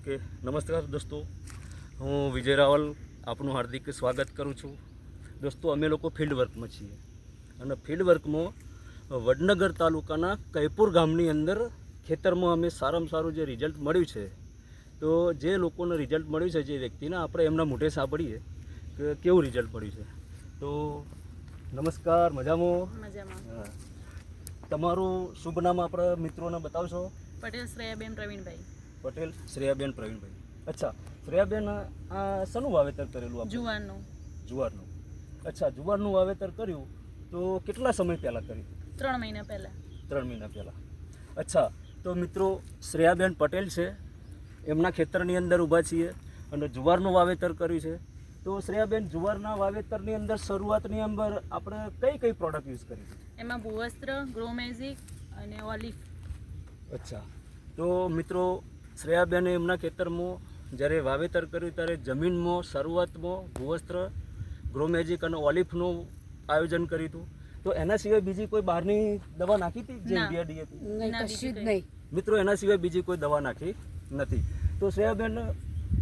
Okay, નમસ્કાર દોસ્તો, હું વિજય રાવલ આપનું હાર્દિક સ્વાગત કરું છું. દોસ્તો, અમે લોકો ફિલ્ડ વર્કમાં છીએ અને ફિલ્ડ વર્કમાં વડનગર તાલુકાના કૈપુર ગામની અંદર ખેતરમાં અમે સારામાં સારું જે રિઝલ્ટ મળ્યું છે, તો જે લોકોને રિઝલ્ટ મળ્યું છે, જે વ્યક્તિને આપણે એમના મોઢે સાંભળીએ કે કેવું રિઝલ્ટ મળ્યું છે. તો નમસ્કાર, મજામાં? તમારું શુભ નામ આપણા મિત્રોને બતાવશો? પટેલ શ્રેયાબેન પ્રવીણભાઈ. પટેલ શ્રેયાબેન પ્રવીણભાઈ. અચ્છા, શ્રેયાબેન, આ શેનું વાવેતર કરેલું આપણે? જુવારનું. અચ્છા, જુવારનું વાવેતર કર્યું તો કેટલા સમય પહેલાં કર્યું? 3 મહિના પહેલાં. 3 મહિના પહેલાં. અચ્છા, તો મિત્રો, શ્રેયાબેન પટેલ છે, એમના ખેતરની અંદર ઊભા છીએ અને જુવારનું વાવેતર કર્યું છે. તો શ્રેયાબેન, જુવારના વાવેતરની અંદર શરૂઆતની અંદર આપણે કઈ કઈ પ્રોડક્ટ યુઝ કરી? એમાં ભૂવસ્ત્ર, ગ્રો મેજિક અને ઓલિફ. અચ્છા, તો મિત્રો, શ્રેયાબેને એમના ખેતરમાં જ્યારે વાવેતર કર્યું ત્યારે જમીનમાં શરૂઆતમાં ભૂવસ્ત્ર, ગ્રો મેજિક અને ઓલિફનું આયોજન કર્યું હતું. તો એના સિવાય બીજી કોઈ બહારની દવા નાખી હતી? જે ઇન્ડિયા ડીએપી? મિત્રો, એના સિવાય બીજી કોઈ દવા નાખી નથી. તો શ્રેયાબેન,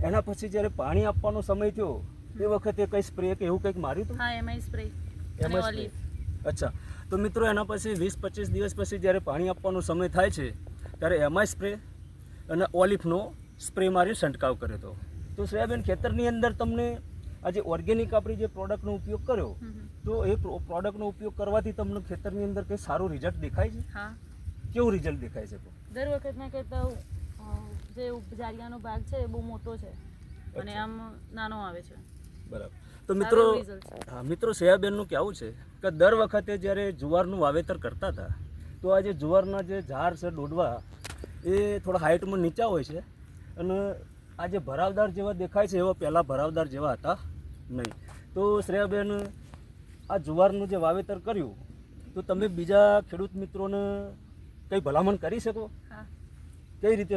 એના પછી જ્યારે પાણી આપવાનો સમય થયો એ વખતે કંઈ સ્પ્રે કે એવું કંઈક માર્યું હતું? હા, એમાં સ્પ્રે. એમાં ઓલિફ. અચ્છા, તો મિત્રો, એના પછી 20-25 દિવસ પછી જ્યારે પાણી આપવાનો સમય થાય છે ત્યારે એમાં સ્પ્રે અને ઓલિફનો સ્પ્રે મારી છંટકાવ કર્યો હતો. તો શ્રેયાબેન, ખેતરની અંદર તમને આજે ઓર્ગેનિક આપણી જે પ્રોડક્ટનો ઉપયોગ કર્યો, તો એ પ્રોડક્ટનો ઉપયોગ કરવાથી તમને ખેતરની અંદર કંઈ સારું રિઝલ્ટ દેખાય છે? હા. કેવું રિઝલ્ટ દેખાય છે? દર વખતના કરતાં જે જાળિયાનો ભાગ છે એ બહુ મોટો છે અને આમ નાનો આવે છે. બરાબર. તો મિત્રો, હા મિત્રો, શ્રેયાબેનનું કહેવું છે કે દર વખતે જ્યારે જુવારનું વાવેતર કરતા હતા તો આ જે જુવારના જે ઝાડ છે, ડોડવા, એ થોડા હાઇટમાં નીચા હોય છે અને આ જે ભરાવદાર જેવા દેખાય છે એવા પહેલાં ભરાવદાર જેવા હતા નહીં. તો શ્રેયાબેન, આ જુવારનું જે વાવેતર કર્યું તો તમે બીજા ખેડૂત મિત્રોને કંઈ ભલામણ કરી શકો? હા. કઈ રીતે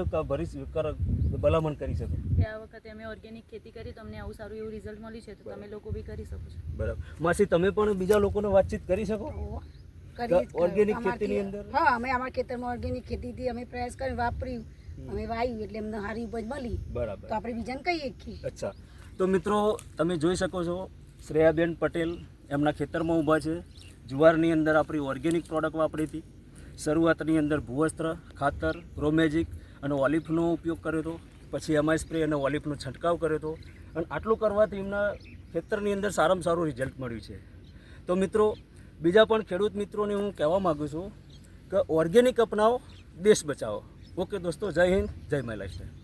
ભલામણ કરી શકો? આ વખતે અમે ઓર્ગેનિક ખેતી કરી તો અમને આવું સારું એવું રિઝલ્ટ મળ્યું છે, તો તમે લોકો બી કરી શકો છો. બરાબર. માસી, તમે પણ બીજા લોકોને વાતચીત કરી શકો ઓર્ગેનિક ખેતીની અંદર? હા, અમે અમારા ખેતરમાં ઓર્ગેનિક ખેતીથી અમે પ્રયાસ કરી વાપર્યું, અમે વાવ્યું એટલે અમને સારી ઉપજ મળી. બરાબર. તો આપણે બીજાને કહીએ કે. અચ્છા, તો મિત્રો, તમે જોઈ શકો છો શ્રેયાબેન પટેલ એમના ખેતરમાં ઊભા છે. જુવારની અંદર આપણી ઓર્ગેનિક પ્રોડક્ટ વાપરી હતી. શરૂઆતની અંદર ભૂવસ્ત્ર, ખાતર, ગ્રો મેજિક અને ઓલિફનો ઉપયોગ કર્યો હતો. પછી એમાં સ્પ્રે અને ઓલિફનો છંટકાવ કર્યો હતો અને આટલું કરવાથી એમના ખેતરની અંદર સારામાં સારું રિઝલ્ટ મળ્યું છે. તો મિત્રો, બીજા પણ ખેડૂત મિત્રોને હું કહેવા માગું છું કે ઓર્ગેનિક અપનાવો, દેશ બચાવો. ઓકે દોસ્તો, જય હિન્દ, જય માય લાઈફસ્ટાઈલ.